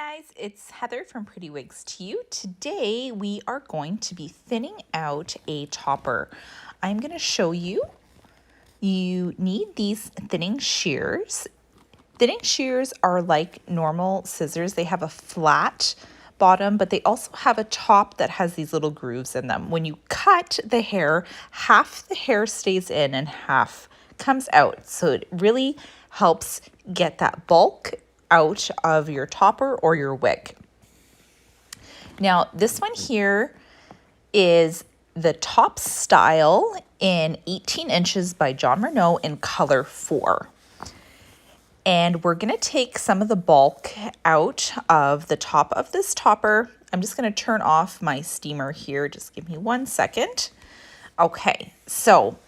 Guys, it's Heather from Pretty Wigs to You. Today we are going to be thinning out a topper. I'm going to show you. You need these thinning shears. Thinning shears are like normal scissors. They have a flat bottom, but they also have a top that has these little grooves in them. When you cut the hair, half the hair stays in and half comes out. So it really helps get that bulk out of your topper or your wig. Now, this one here is the top style in 18 inches by John Renault in color 4. And we're going to take some of the bulk out of the top of this topper. I'm just going to turn off my steamer here. Just give me 1 second. Okay, so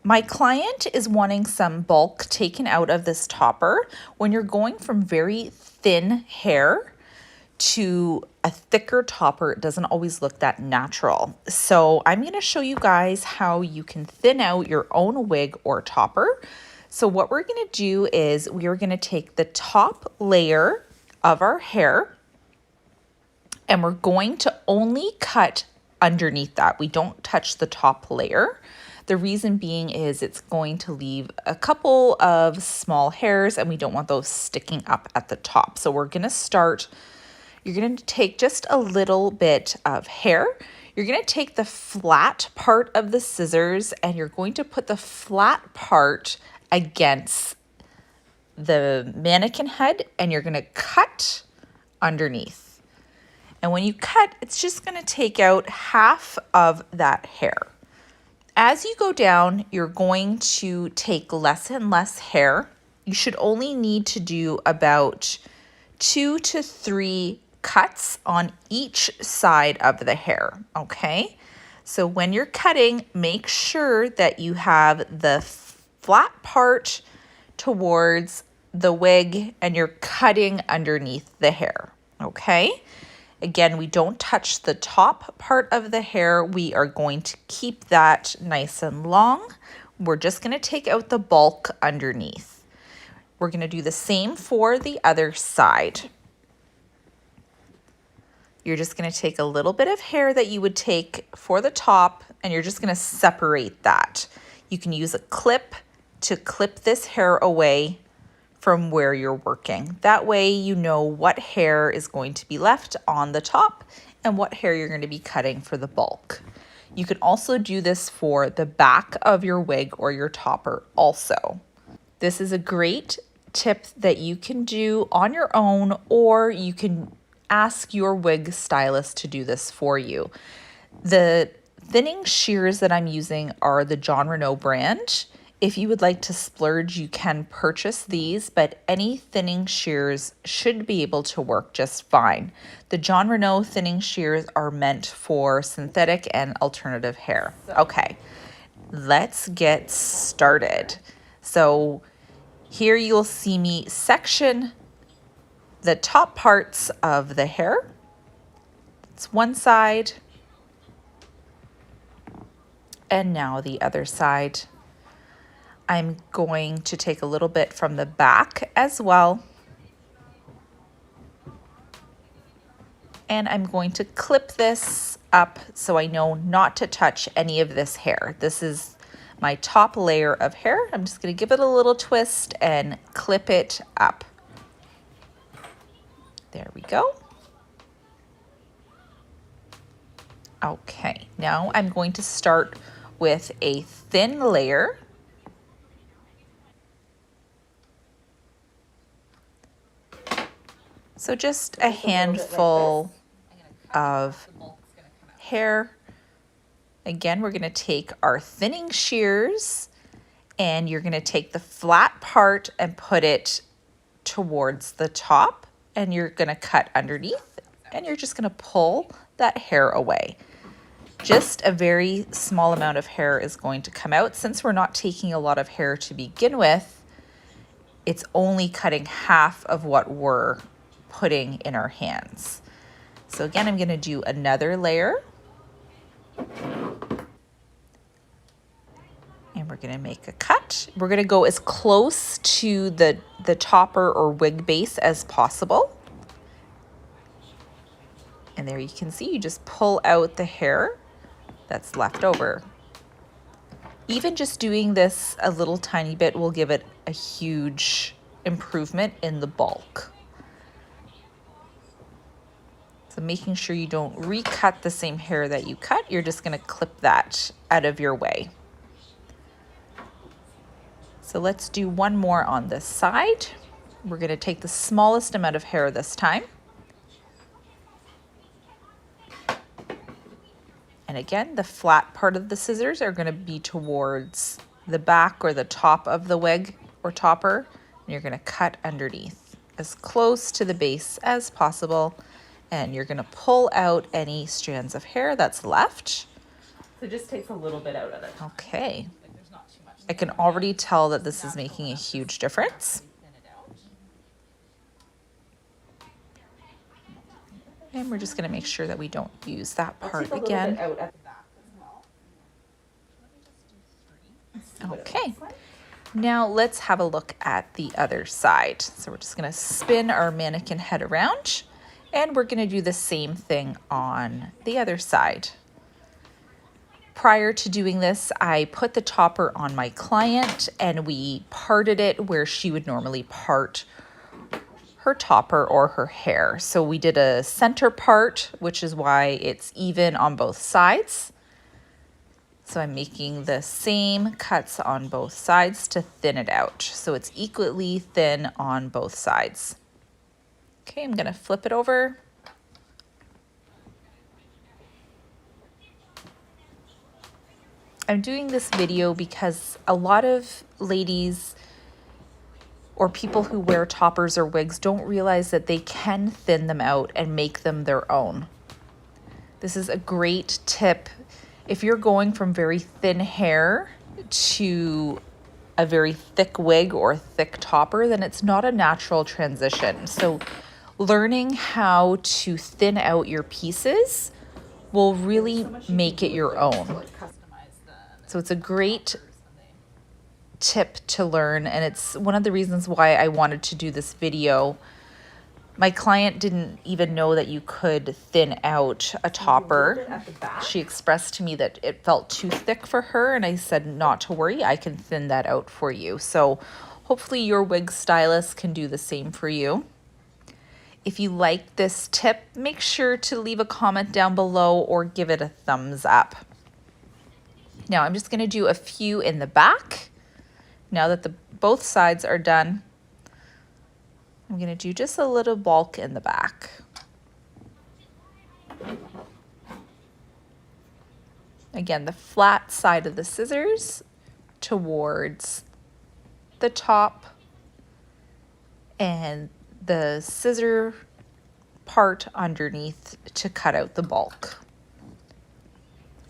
my client is wanting some bulk taken out of this topper. When you're going from very thin hair to a thicker topper, it doesn't always look that natural. So I'm going to show you guys how you can thin out your own wig or topper. So what we're going to do is we are going to take the top layer of our hair and we're going to only cut underneath that. We don't touch the top layer. The reason being is it's going to leave a couple of small hairs and we don't want those sticking up at the top. So we're going to start, you're going to take just a little bit of hair. You're going to take the flat part of the scissors and you're going to put the flat part against the mannequin head and you're going to cut underneath. And when you cut, it's just going to take out half of that hair. As you go down, you're going to take less and less hair. You should only need to do about 2 to 3 cuts on each side of the hair, okay? So when you're cutting, make sure that you have the flat part towards the wig and you're cutting underneath the hair, okay? Again, we don't touch the top part of the hair. We are going to keep that nice and long. We're just going to take out the bulk underneath. We're going to do the same for the other side. You're just going to take a little bit of hair that you would take for the top and you're just going to separate that. You can use a clip to clip this hair away from where you're working. That way you know what hair is going to be left on the top and what hair you're going to be cutting for the bulk. You can also do this for the back of your wig or your topper also. This is a great tip that you can do on your own, or you can ask your wig stylist to do this for you. The thinning shears that I'm using are the John Renault brand. If you would like to splurge, you can purchase these, but any thinning shears should be able to work just fine. The John Renault thinning shears are meant for synthetic and alternative hair. Okay, let's get started. So here you'll see me section the top parts of the hair. It's one side, and now the other side. I'm going to take a little bit from the back as well. And I'm going to clip this up so I know not to touch any of this hair. This is my top layer of hair. I'm just going to give it a little twist and clip it up. There we go. Okay, now I'm going to start with a thin layer. So just a handful of hair. Again, we're going to take our thinning shears and you're going to take the flat part and put it towards the top and you're going to cut underneath and you're just going to pull that hair away. Just a very small amount of hair is going to come out. Since we're not taking a lot of hair to begin with, it's only cutting half of what we're putting in our hands. So again, I'm going to do another layer. And we're going to make a cut. We're going to go as close to the topper or wig base as possible. And there you can see, you just pull out the hair that's left over. Even just doing this a little tiny bit will give it a huge improvement in the bulk. So making sure you don't recut the same hair that you cut, you're just gonna clip that out of your way. So let's do one more on this side. We're gonna take the smallest amount of hair this time. And again, the flat part of the scissors are gonna be towards the back or the top of the wig or topper. And you're gonna cut underneath as close to the base as possible. And you're gonna pull out any strands of hair that's left. So it just takes a little bit out of it. Okay. I can already tell that this is making a huge difference. And we're just gonna make sure that we don't use that part again. Okay, now let's have a look at the other side. So we're just gonna spin our mannequin head around and we're gonna do the same thing on the other side. Prior to doing this, I put the topper on my client and we parted it where she would normally part her topper or her hair. So we did a center part, which is why it's even on both sides. So I'm making the same cuts on both sides to thin it out. So it's equally thin on both sides. Okay, I'm gonna flip it over. I'm doing this video because a lot of ladies or people who wear toppers or wigs don't realize that they can thin them out and make them their own. This is a great tip. If you're going from very thin hair to a very thick wig or thick topper, then it's not a natural transition. So learning how to thin out your pieces will really make it your own. So it's a great tip to learn, and it's one of the reasons why I wanted to do this video. My client didn't even know that you could thin out a topper. She expressed to me that it felt too thick for her, and I said not to worry, I can thin that out for you. So hopefully your wig stylist can do the same for you. If you like this tip, make sure to leave a comment down below or give it a thumbs up. Now I'm just gonna do a few in the back. Now that both sides are done, I'm gonna do just a little bulk in the back. Again, the flat side of the scissors towards the top and the scissor part underneath to cut out the bulk.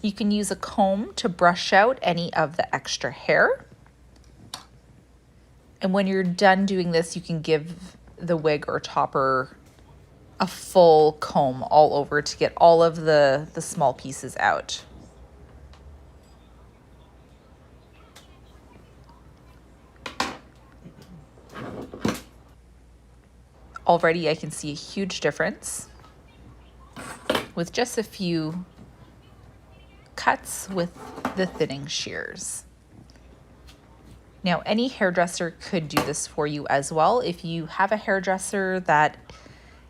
You can use a comb to brush out any of the extra hair. And when you're done doing this, you can give the wig or topper a full comb all over to get all of the small pieces out. Already I can see a huge difference with just a few cuts with the thinning shears. Now, any hairdresser could do this for you as well. If you have a hairdresser that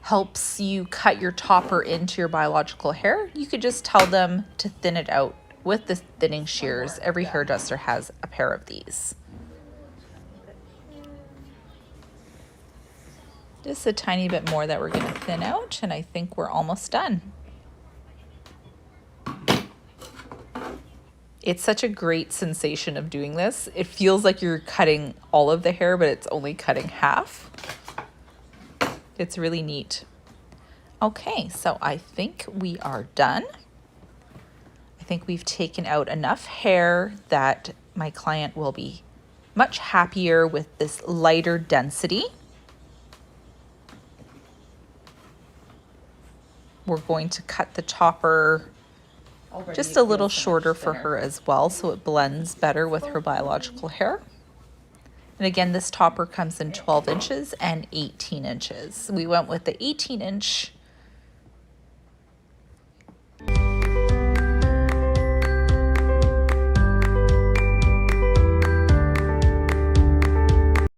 helps you cut your topper into your biological hair, you could just tell them to thin it out with the thinning shears. Every hairdresser has a pair of these. Just a tiny bit more that we're going to thin out, and I think we're almost done. It's such a great sensation of doing this. It feels like you're cutting all of the hair, but it's only cutting half. It's really neat. Okay, so I think we are done. I think we've taken out enough hair that my client will be much happier with this lighter density. We're going to cut the topper just a little shorter for her as well, so it blends better with her biological hair. And again, this topper comes in 12 inches and 18 inches. We went with the 18-inch